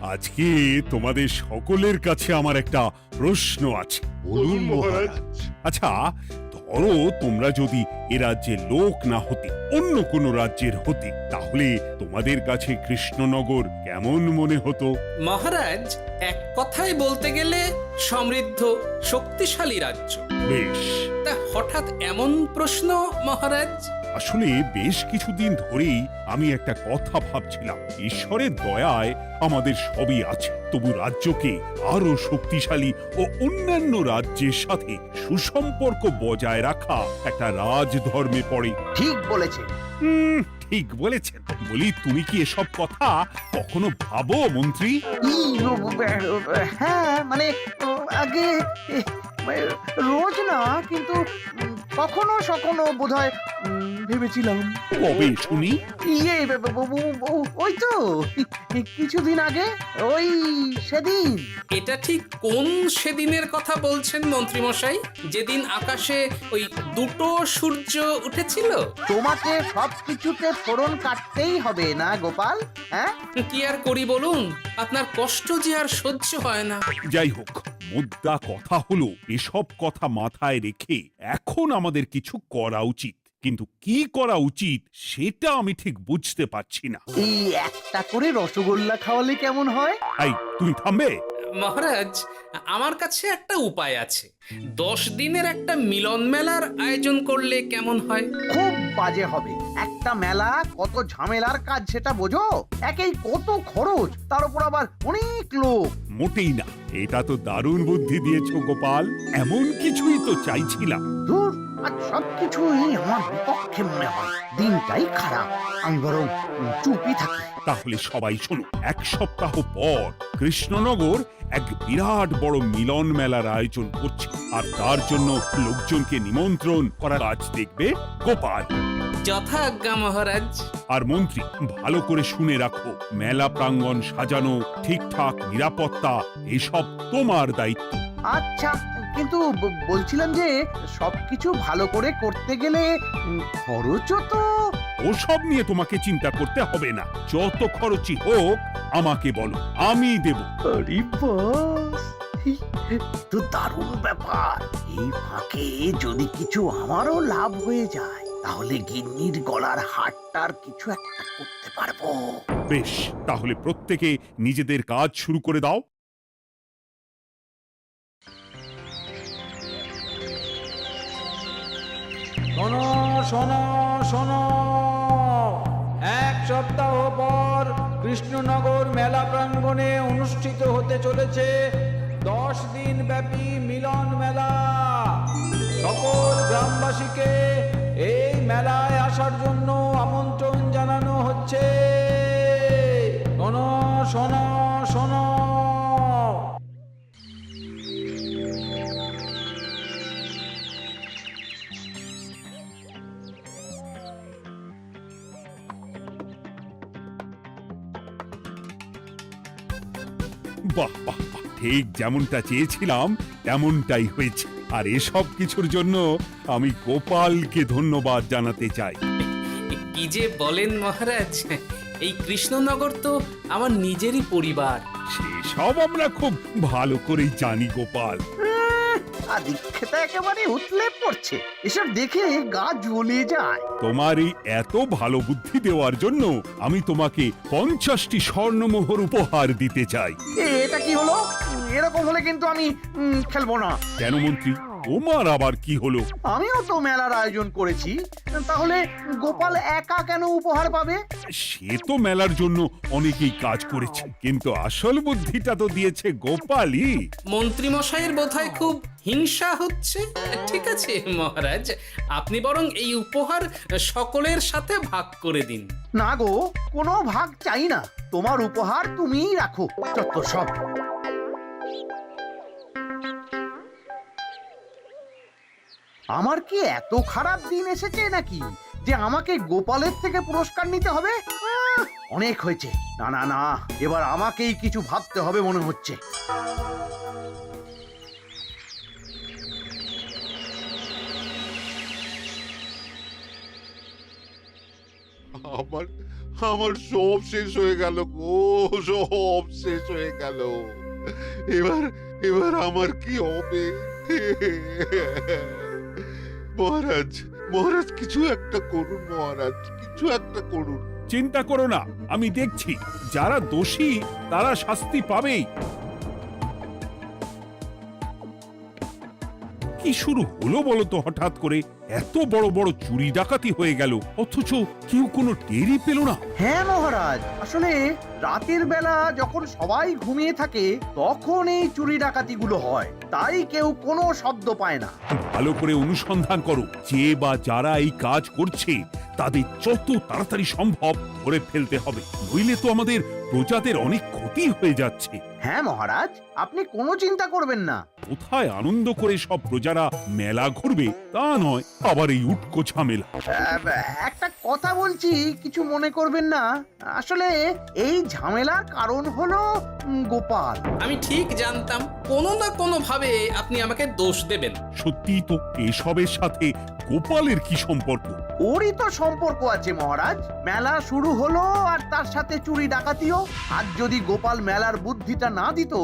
আজকে তোমাদের সকলের কাছে আমার একটা প্রশ্ন আছে। বলুন মহারাজ। আচ্ছা, ধরো তোমরা যদি এ রাজ্যের লোক না হতে, অন্য কোনো রাজ্যের হতে, তাহলে তোমাদের কাছে কৃষ্ণনগর কেমন মনে হতো? মহারাজ, এক কথায় বলতে গেলে সমৃদ্ধ শক্তিশালী রাজ্য। বেশ, তা হঠাৎ এমন প্রশ্ন মহারাজ? আসলে বেশ কিছুদিন ধরেই আমি একটা কথা ভাবছিলাম। ঈশ্বরের দয়ায় আমাদের সবই আছে, তবু রাজ্যকে আরো শক্তিশালী ও অন্যান্য রাজ্যের সাথে সুসম্পর্ক বজায় রাখা একটা রাজধর্মে পড়ে। ঠিক বলেছে। ঠিক বলেছেন। বলি, তুমি কি এসব কথা কখনো ভাবো মন্ত্রী? হ্যাঁ, মানে আগে রোজ না, কিন্তু কখনো সখনো বোধহয় ভেবেছিলাম। কবে শুনি? ইয়ে ওই তো কিছুদিন আগে, ওই সেদিন। এটা ঠিক কোন সেদিনের কথা বলছেন মন্ত্রী মশাই? যেদিন আকাশে ওই দুটো সূর্য উঠেছিল? তোমাকে সবকিছুতে ফোড়ন কাটতেই হবে না গোপাল, হ্যাঁ? কি আর করি বলুন, আপনার কষ্ট যে আর সহ্য হয় না। যাই হোক, মুদ্রা কথা হলো, এসব কথা মাথায় রেখে এখন আমাদের কিছু করা উচিত। কিন্তু কি করা উচিত সেটা আমি ঠিক বুঝতে পারছি না। এই একটা করে রসগোল্লা খাওয়ালে কেমন হয়? এই, তুমি থামবে? মহারাজ, আমার কাছে একটা উপায় আছে। 10 দিনের একটা মিলন মেলার আয়োজন করলে কেমন হয়? খুব বাজে হবে। একটা মেলা কত ঝামেলার কাজ সেটা বোঝো? একেই কত খরচ, তার উপর আবার অনেক লোক। মোটেই না, এটা তো দারুণ বুদ্ধি দিয়েছো গোপাল। এমন কিছুই তো চাইছিলাম। দূর, আজ সবকিছুই আমার বিপক্ষে মনে হয়। দিনটাই খারাপ। আমি বরং চুপই থাকি। তাহলে সবাই শোনো, 1 সপ্তাহ পর কৃষ্ণনগর এক বিরাট বড় মিলন মেলার আয়োজন করছে, আর তার জন্য লোকজনকে নিমন্ত্রণ করার কাজ দেখবে গোপাল। যথাজ্ঞা মহারাজ। আর মন্ত্রী, ভালো করে শুনে রাখো, মেলা প্রাঙ্গণ সাজানো, ঠিকঠাক নিরাপত্তা, এসব তোমার দায়িত্ব। আচ্ছা, কিন্তু বলছিলাম যে সবকিছু ভালো করে করতে গেলে খরচও তো। ওসব নিয়ে তোমাকে চিন্তা করতে হবে না। যত খরচই হোক আমাকে বলো, আমি দেব। আরে বাস, তো দারুণ ব্যাপার। এই ফাঁকে যদি কিছু আমারও লাভ হয়ে যায়, তাহলে গিন্নির গলার হারটার কিছু একটা করতে পারবো। বেশ, তাহলে প্রত্যেকে নিজেদের কাজ শুরু করে দাও। শোনো শোনো শোনো, 1 সপ্তাহ পর কৃষ্ণনগর মেলা প্রাঙ্গণে অনুষ্ঠিত হতে চলেছে 10 দিন ব্যাপী মিলন মেলা। সকল গ্রামবাসীকে এই মেলায় আসার জন্য আমন্ত্রণ জানানো হচ্ছে। শোনো শোনো শোনো। বাহ বাহ বাহ, ঠিক যেমনটা চেয়েছিলাম তেমনটাই হয়েছে। আর এসব কিছুর জন্য আমি গোপালকে ধন্যবাদ জানাতে চাই। কি যে বলেন মহারাজ, এই কৃষ্ণনগর তো আমার নিজেরই পরিবার। সেসব আমরা খুব ভালো করেই জানি গোপাল। আদিক্ষেতা একেবারে উতলে পড়ছে। এসব দেখে গা জ্বলে যায়। তোমার এই এত ভালো বুদ্ধি দেওয়ার জন্য আমি তোমাকে 50টি স্বর্ণমোহর উপহার দিতে চাই। এটা কি হলো? এরকম হলে কিন্তু আমি খেলবো না। কেন মন্ত্রী, তোমার আবার কি হলো? আমিও তো মেলার আয়োজন করেছি, তাহলে গোপাল একা কেন উপহার পাবে? সে তো মেলার জন্য অনেকেই কাজ করেছে, কিন্তু আসল বুদ্ধিটা তো দিয়েছে গোপালই। মন্ত্রী মশাইয়ের বোধহয় খুব হিংসা হচ্ছে। ঠিক আছে মহারাজ, আপনি বরং এই উপহার সকলের সাথে ভাগ করে দিন। না গো, কোনো ভাগ চাই না। তোমার উপহার তুমিই রাখো। যত সব। আমার কি এত খারাপ দিন এসেছে নাকি যে আমাকে গোপালের থেকে পুরস্কার নিতে হবে? অনেক হয়েছে। না না না, এবার আমাকেই কিছু ভাবতে হবে মনে হচ্ছে। আমার আমার সব শেষ হয়ে গেল গো, সব শেষ হয়ে গেল। এবার এবার আমার কি হবে? মহারাজ, মহারাজ কিছু একটা করুন, মহারাজ কিছু একটা করুন। চিন্তা করো না, আমি দেখছি যারা দোষী তারা শাস্তি পাবেই। কি শুরু হলো বলো তো হঠাৎ করে? এত বড় বড় চুরি ডাকাতি হয়ে গেল, অথচ কেউ কোনো টেরই পেল না। হ্যাঁ মহারাজ, আসলে রাতের বেলা যখন সবাই ঘুমিয়ে থাকে তখন এই চুরি ডাকাতিগুলো হয়, তাই কেউ কোনো শব্দ পায় না। ভালো করে অনুসন্ধান করো, যে বা যারা এই কাজ করছে তাদের যত তাড়াতাড়ি সম্ভব ধরে ফেলতে হবে, নইলে তো আমাদের প্রজাদের অনেক ক্ষতি হয়ে যাচ্ছে। হ্যাঁ মহারাজ, আপনি কোনো চিন্তা করবেন না। কোথায় আনন্দ করে সব প্রজারা মেলা ঘুরবে তা নয়, আবার এই উটকো ঝামেলা। একটা কথা বলছি, কিছু মনে করবেন না। আসলে এই ঝামেলার কারণ হলো গোপাল। আমি ঠিক জানতাম কোনো না কোনো ভাবে আপনি আমাকে দোষ দেবেন। সত্যি তো, এসবের সাথে গোপালের কি সম্পর্ক? ওরই তো সম্পর্ক আছে মহারাজ। মেলা শুরু হলো আর তার সাথে চুরি ডাকাতিও। আর যদি গোপাল মেলার বুদ্ধিটা না দিত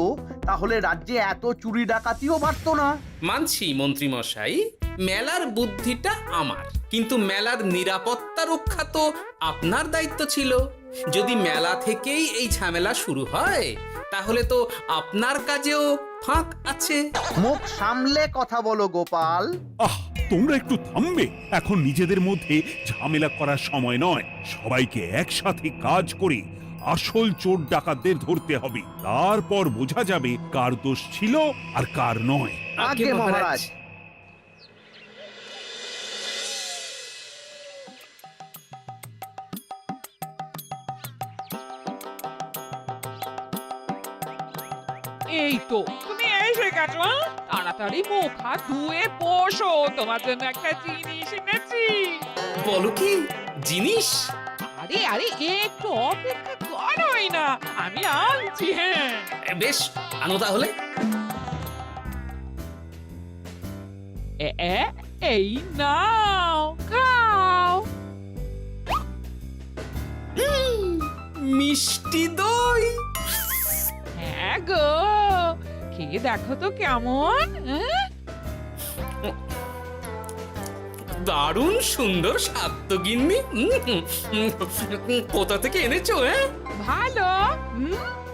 তাহলে রাজ্যে এত চুরি ডাকাতিও বাড়তো না। মানছি মন্ত্রী মশাই, মেলার বুদ্ধিটা আমার, কিন্তু মেলার নিরাপত্তা রক্ষা তো আপনার দায়িত্ব ছিল। যদি মেলা থেকেই এই ঝামেলা শুরু হয় তাহলে তো আপনার কাজেও ফাঁক আছে। মুখ সামলে কথা বলো গোপাল। আহ, তোমরা একটু থামবে? এখন নিজেদের মধ্যে ঝামেলা করার সময় নয়। সবাইকে একসাথে কাজ করে আসল চোর ডাকাতদের ধরতে হবে, তারপর বোঝা যাবে কার দোষ ছিল আর কার নয়। আগে মহারাজ। এই তো তুমি এসে গেছো। তাড়াতাড়ি মুখ হাত ধুয়ে বসো, তোমার জন্য একটা জিনিস এনেছি। বলো কি জিনিস? আরে আরে একটু অপেক্ষা করোই না, আমি আনছি। হ্যাঁ বেশ, আনো তাহলে। এই নাও, খাও। মিষ্টি দই। হ্যাঁ গো, খেয়ে দেখো তো কেমন। দারুণ সুন্দর স্বাদ তো গিন্নি। কোথা থেকে এনেছো? ভালো,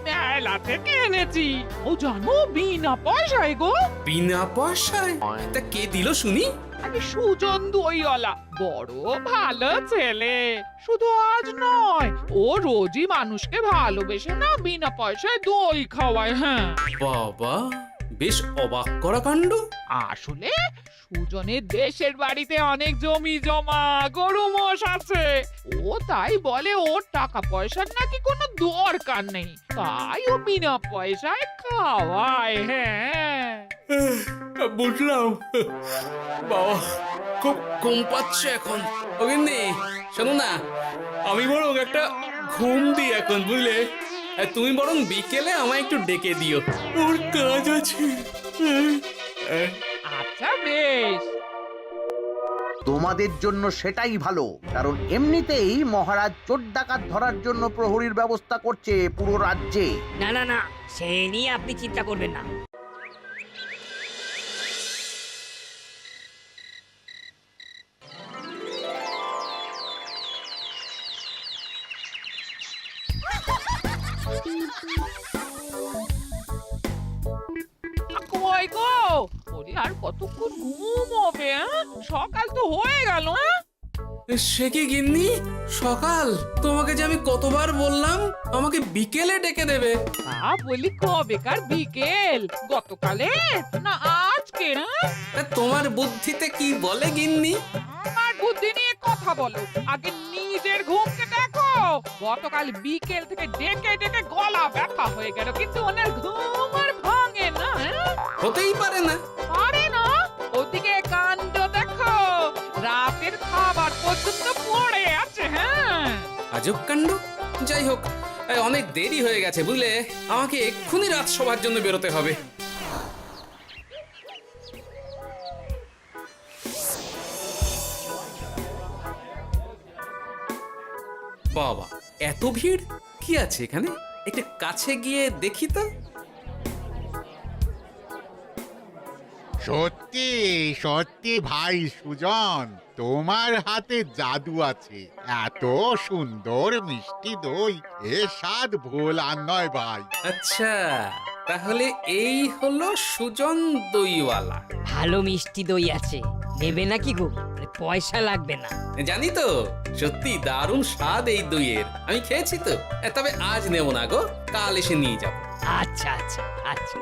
মেলা থেকে এনেছি। ও জানো, বিনা পয়সায় গো। বিনা পয়সায়? তা কে দিল শুনি? আরে সুজন দইওয়ালা, বড় ভালো ছেলে। শুধু আজ নয়, ও রোজই মানুষকে ভালোবেসে না বিনা পয়সায় দই খাওয়ায়। হ্যাঁ বাবা, বেশ অবাক করা কাণ্ড। আসলে সুজনের দেশের বাড়িতে অনেক জমি জমা, গরু মোষ আছে। ও তাই বলে ওর টাকা পয়সার নাকি কোনো দরকার নেই, তাই ও বিনা পয়সায় খাওয়ায়। হ্যাঁ বুঝলাম। বাবা, খুব ঘুম পাচ্ছে এখন। ও গিন্নি, শোনো না, আমি বরং একটা ঘুম দিই এখন, বুঝলে? তুমি বরং বিকেলে আমায় একটু ডেকে দিও, ওর কাজ আছে। আচ্ছা বেশ। তোমাদের জন্য সেটাই ভালো, কারণ এমনিতেই মহারাজ চোর ডাকাত ধরার জন্য প্রহরীর ব্যবস্থা করছে পুরো রাজ্যে। না না না, সে নিয়ে আপনি চিন্তা করবেন না। কই গো, ওরে আর কতক্ষণ ঘুম হবে? সকাল তো হয়ে গেল। সে কি গিন্নি, সকাল? তোমাকে যে আমি কতবার বললাম আমাকে বিকেলে ডেকে দেবে। বলি কবেকার বিকেল? গতকালে না আজকে? তা তোমার বুদ্ধিতে কি বলে গিন্নি? আমার বুদ্ধি নিয়ে কথা বলো, আগে নিজের ঘুমকে দেখো। গতকাল বিকেল থেকে ডেকে ডেকে গলা ব্যথা হয়ে গেল, কিন্তু ওনার ঘুম আর ভাঙে না। হতেই পারে না। পারে না? ওদিকে কাণ্ড দেখো, রাতের খাবার পর্যন্ত পড়ে আছে। হ্যাঁ আজব কাণ্ড। যাই হোক, অনেক দেরি হয়ে গেছে বুঝলে, আমাকে এক্ষুনি রাজসভার জন্য বেরোতে হবে। বাবা, এত ভিড় কি আছে এখানে? একটু কাছে গিয়ে দেখি তো। সত্যি সত্যি ভাই সুজন, তোমার হাতে জাদু আছে। এত সুন্দর মিষ্টি দই, এ স্বাদ ভোলার নয় ভাই। আচ্ছা, তাহলে এই হলো সুজন দইওয়ালা। ভালো মিষ্টি দই আছে, নেবে নাকি গো? পয়সা লাগবে না। জানি তো, সত্যি দারুণ স্বাদ এই দইয়ের। আমি খেয়েছি তো। তবে আজ নেব না গো, কাল এসে নিয়ে যাব। আচ্ছা আচ্ছা আচ্ছা।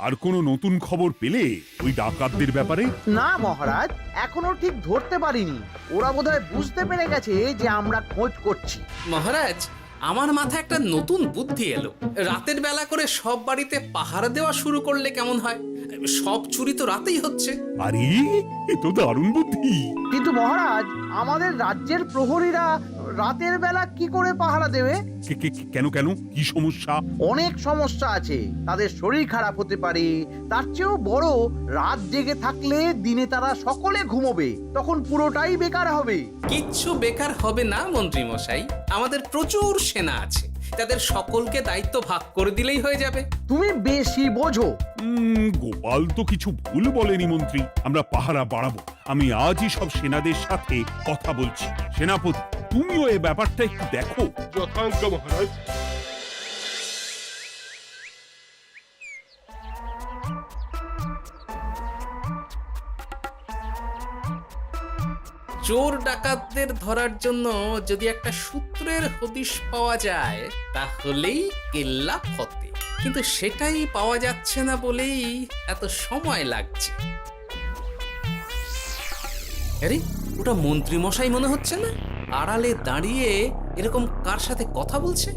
আর কোনো নতুন খবর পেলে ওই ডাকাতদের ব্যাপারে? না মহারাজ, এখনো ঠিক ধরতে পারিনি। ওরা বোধহয় বুঝতে পেরে গেছে যে আমরা খোঁজ করছি। মহারাজ, আমার মাথায় একটা নতুন বুদ্ধি এলো। রাতের বেলা করে সব বাড়িতে পাহারা দেওয়া শুরু করলে কেমন হয়? সব চুরি তো রাতেই হচ্ছে। আরে, এ তো দারুণ বুদ্ধি। কিন্তু মহারাজ, আমাদের রাজ্যের প্রহরীরা রাতের বেলা কি করে পাহারা দেবে? কেন কেন, কি সমস্যা? অনেক সমস্যা আছে। তাদের শরীর খারাপ হতে পারে, তার চেয়েও বড়, রাত জেগে থাকলে দিনে তারা সকলে ঘুমোবে, তখন পুরোটাই বেকার হবে। কিচ্ছু বেকার হবে না মন্ত্রী মশাই। আমাদের প্রচুর সেনা আছে, তাদের সকলকে দায়িত্ব ভাগ করে দিলেই হয়ে যাবে। তুমি বেশি বোঝো। গোপাল তো কিছু ভুল বলেনি মন্ত্রী। আমরা পাহারা বাড়াবো। আমি আজই সব সেনাদের সাথে কথা বলছি। সেনাপতি, তুমিও এ ব্যাপারটা একটু দেখো। যথাজ্ঞা মহারাজ। চোর ডাকাতদের ধরার জন্য যদি একটা সূত্রের হদিশ পাওয়া যায়, তাহলেই কেল্লা ফতে। কিন্তু সেটাই পাওয়া যাচ্ছে না বলেই এত সময় লাগছে। আরে, ওটা মন্ত্রী মশাই মনে হচ্ছে না? আড়ালে দাঁড়িয়ে এরকম কার সাথে কথা বলছে?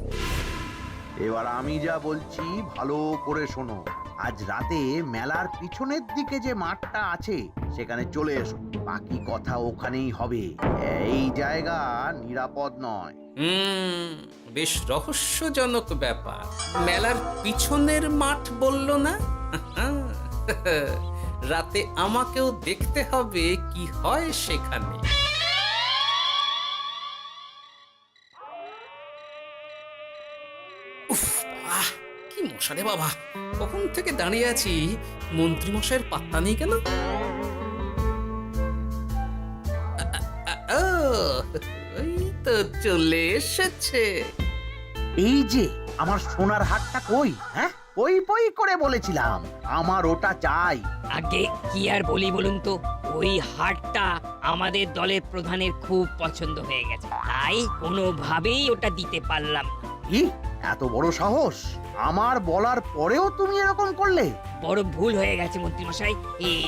এবার আমি যা বলছি ভালো করে শোনো। আজ রাতে মেলার পিছনের দিকে যে মাঠটা আছে সেখানে চলে এসো। বাকি কথা ওখানেই হবে। এই জায়গা নিরাপদ নয়। বেশ রহস্যজনক ব্যাপার। মেলার পিছনের মাঠ বললো না? রাতে আমাকেও দেখতে হবে কি হয় সেখানে। উফ, কি মশা রে বাবা! কখন থেকে দাঁড়িয়ে আছি, মন্ত্রী মশাইয়ের পাত্তা নেই কেন? ও, ওই তো চলে এসেছে। এই যে আমার সোনার হাটটা কই? হ্যাঁ, পই পই করে বলেছিলাম আমার ওটা চাই। আগে কি আর বলি বলুন তো, ওই হাটটা আমাদের দলের প্রধানের খুব পছন্দ হয়ে গেছে, তাই কোনোভাবেই ওটা দিতে পারলাম না। কি এত বড় সাহস! আমার বলার পরেও তুমি এরকম করলে? বড় ভুল হয়ে গেছে মন্ত্রী মশাই,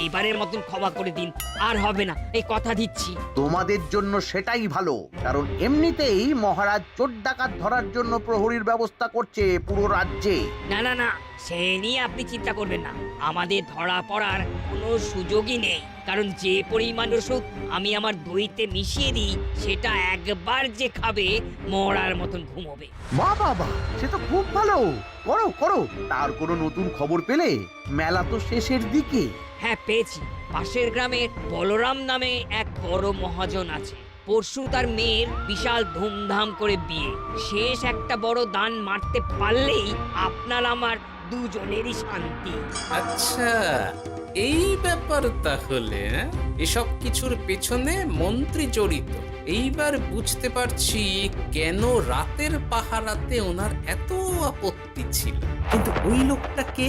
এবারের মতন ক্ষমা করে দিন। আর হবে না, এই কথা দিচ্ছি। তোমাদের জন্য সেটাই ভালো, কারণ এমনিতেই মহারাজ চোর ডাকাত ধরার জন্য প্রহরীর ব্যবস্থা করছে পুরো রাজ্যে। না না না, সে নিয়ে আপনি চিন্তা করবেন না। আমাদের ধরা পড়ার কোনো সুযোগই নেই, কারণ যে পরিমাণ ওষুধ আমি আমার দইতে মিশিয়ে দিই, সেটা একবার যে খাবে মরার মতন ঘুমোবে। বাহ বাবা, সে তো খুব ভালো। করো করো। তার কোনো নতুন খবর পেলে? মেলা তো শেষের দিকে। হ্যাঁ, পেয়েছি। পাশের গ্রামের বলরাম নামে এক বড় মহাজন আছে। পরশু তার মেয়ের বিশাল ধুমধাম করে বিয়ে। শেষ একটা বড় দান মারতে পারলেই আপনার আমার দুজনেরই শান্তি। আচ্ছা, এই ব্যাপার তাহলে। এসব কিছুর পেছনে মন্ত্রী জড়িত। এইবার বুঝতে পারছি কেন রাতের পাহারাতে ওনার এত আপত্তি ছিল। কিন্তু ওই লোকটা কে?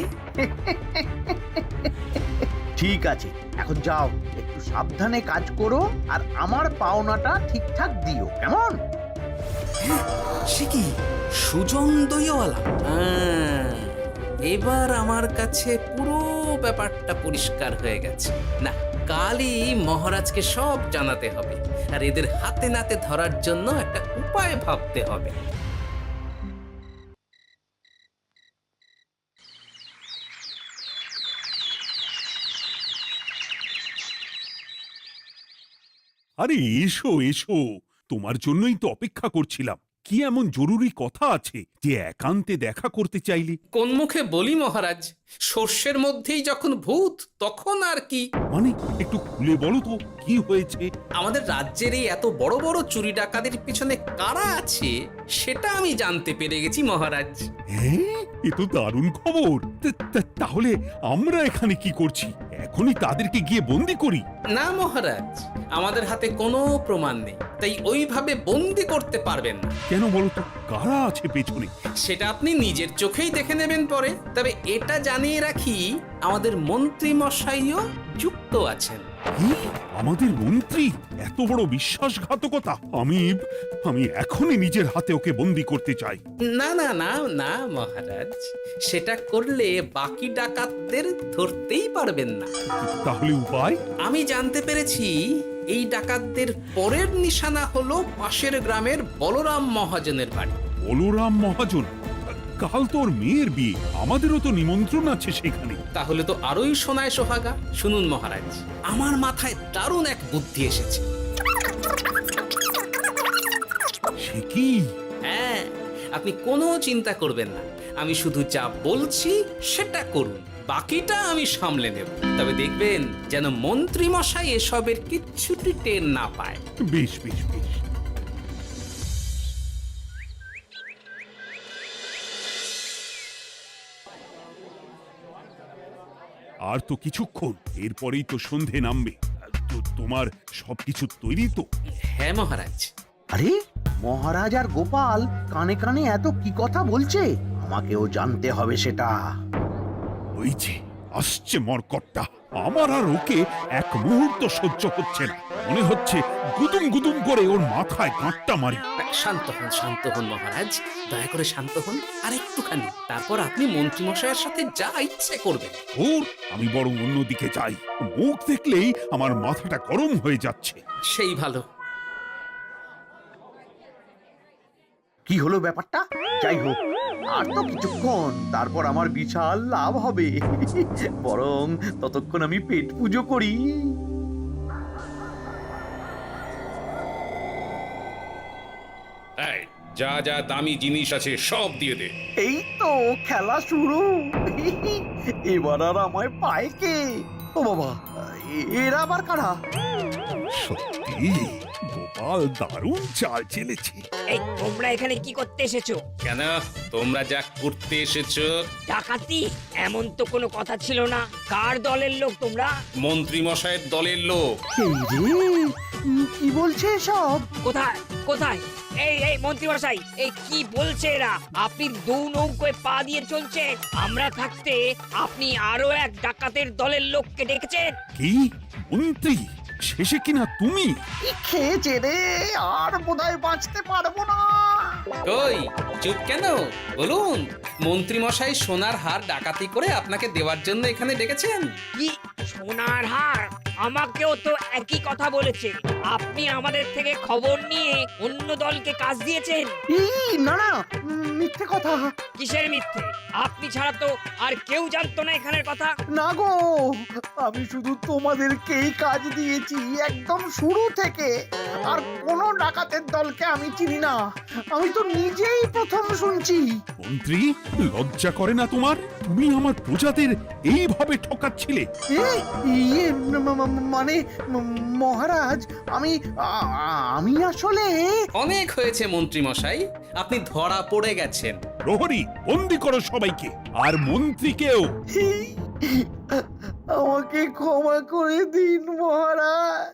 ঠিক আছে, এখন যাও, একটু সাবধানে কাজ করো আর আমার পাওনাটা ঠিকঠাক দিও, কেমন? সে কি সুজন দইওয়ালা? এবার আমার কাছে পুরো ব্যাপারটা পরিষ্কার হয়ে গেছে। না, কালই মহারাজকে সব জানাতে হবে, আর এদের হাতে নাতে ধরার জন্য একটা উপায় ভাবতে হবে। আরে এসো এসো, তোমার জন্যই তো অপেক্ষা করছিলাম। কি এমন জরুরি কথা আছে যে একান্তে দেখা করতে চাইলি? কোন মুখে বলি মহারাজ, সর্ষের মধ্যেই যখন ভূত তখন আর কি। মানে একটু খুলে বলো তো কি হয়েছে? আমাদের রাজ্যের এই এত বড় বড় চুরি ডাকাতির পিছনে কারা আছে সেটা আমি জানতে পেরে গেছি মহারাজ। হ্যাঁ, এ তো দারুণ খবর। তাহলে আমরা এখানে কি করছি? এখনই তাদেরকে গিয়ে বন্দি করি? না মহারাজ, আমাদের হাতে কোনো প্রমাণ নেই, তাই ওইভাবে বন্দি করতে পারবেন না। কেন বলতো, কারা আছে পেছনে? সেটা আপনি নিজের চোখেই দেখে নেবেন পরে। তবে এটা জানিয়ে রাখি, আমাদের মন্ত্রী মশাইও যুক্ত আছেন। কি? আমাদের মন্ত্রী? এত বড় বিশ্বাসঘাতকতা! আমি এখনই নিজের হাতে ওকে বন্দি করতে চাই। না না না না মহারাজ, সেটা করলে বাকি ডাকাতদের ধরতেই পারবেন না। তাহলে উপায়? আমি জানতে পেরেছি এই ডাকাতদের পরের নিশানা হলো পাশের গ্রামের বলরাম মহাজনের বাড়ি। বলরাম মহাজন? কাল তোর মেয়ের বিয়ে, আমাদেরও তো নিমন্ত্রণ আছে সেখানে। তাহলে তো আরোই সোনায় সোহাগা। শুনুন মহারাজ, আমার মাথায় দারুণ এক বুদ্ধি এসেছে। সে কি? হ্যাঁ, আপনি কোনো চিন্তা করবেন না, আমি শুধু যা বলছি সেটা করুন, বাকিটা আমি সামলে নেব। তবে দেখবেন যেন মন্ত্রী মশাই এসবের কিচ্ছুটি টের না পায়। বেশ বেশ বেশ। আর তো কিছুক্ষণ, এরপরেই তো সন্ধে নামবে। তোমার সবকিছু তৈরি তো? হ্যাঁ মহারাজ। আরে মহারাজ আর গোপাল কানে কানে এত কি কথা বলছে, আমাকেও জানতে হবে সেটা। ওই যে আসছে মরকটটা, আমার আর ওকে এক মুহূর্ত সহ্য হচ্ছে না। মনে হচ্ছে গুদুম গুদুম করে ওর মাথায় গাঁটটা মারি। শান্ত হন মহারাজ, দয়া করে শান্ত হন আর একটুখানি। তারপর আপনি মন্ত্রী মশাইয়ের সাথে যা ইচ্ছে করবেন। ওর আমি বরং অন্যদিকে যাই, মুখ দেখলেই আমার মাথাটা গরম হয়ে যাচ্ছে। সেই ভালো। কি হলো ব্যাপারটা? যাই হোক, আর তো কিছুক্ষণ, তারপর আমার বিশাল লাভ হবে। বরং ততক্ষণ আমি পেট পুজো করি। যা যা দামি জিনিস আছে সব দিয়ে দে। এই তো খেলা শুরু। এবার আর আমায় পায় কে? ও বাবা, এরা আবার কারা? সত্যি গোপাল দারুণ চাল চেলেছে। এই তোমরা এখানে কি করতে এসেছো? কেন, তোমরা যা করতে এসেছো? ডাকাতি? এমন তো কোনো কথা ছিল না। কার দলের লোক তোমরা? মন্ত্রী মশাইয়ের দলের লোক। এই রে, কি বলছে সব? কোথায় কোথায়? এই এই মন্ত্রী মশাই, এই কি বলছে এরা? আপনি দু নৌকোয় পা দিয়ে চলছে, আমরা থাকতে আপনি আরো এক ডাকাতের দলের লোককে ডেকেছেন। কি মন্ত্রী? শেষে কিনা তুমি? কি খেয়েছে রে, আর বোধহয় বাঁচতে পারবো না। কই, চুপ কেন? বলুন, মন্ত্রী মশাই সোনার হার ডাকাতি করে আপনাকে দেওয়ার জন্য এখানে ডেকেছেন। কি সোনার হার? আমাকেও তো একই কথা বলেছে। আপনি আমাদের থেকে খবর নিয়ে অন্য দলকে কাজ দিয়েছেন। এই না না, মিথ্যে কথা। কিসের মিথ্যে? আপনি ছাড়া তো আর কেউ জানতো না এখানের কথা। না গো, আমি শুধু তোমাদেরকেই কাজ দিয়েছি একদম শুরু থেকে। আর কোনো ডাকাতের দলকে আমি চিনি না, আমি তো নিজেই প্রথম শুনছি। মন্ত্রী, লজ্জা করে না তোমার? তুমি আমার প্রজাদের এইভাবে ঠকাচ্ছিলে। ইয়ে মানে মহারাজ, আমি আসলে অনেক হয়েছে মন্ত্রী মশাই, আপনি ধরা পড়ে গেছেন। প্রহরী, বন্দি করো সবাইকে, আর মন্ত্রীকেও। আমাকে ক্ষমা করে দিন মহারাজ।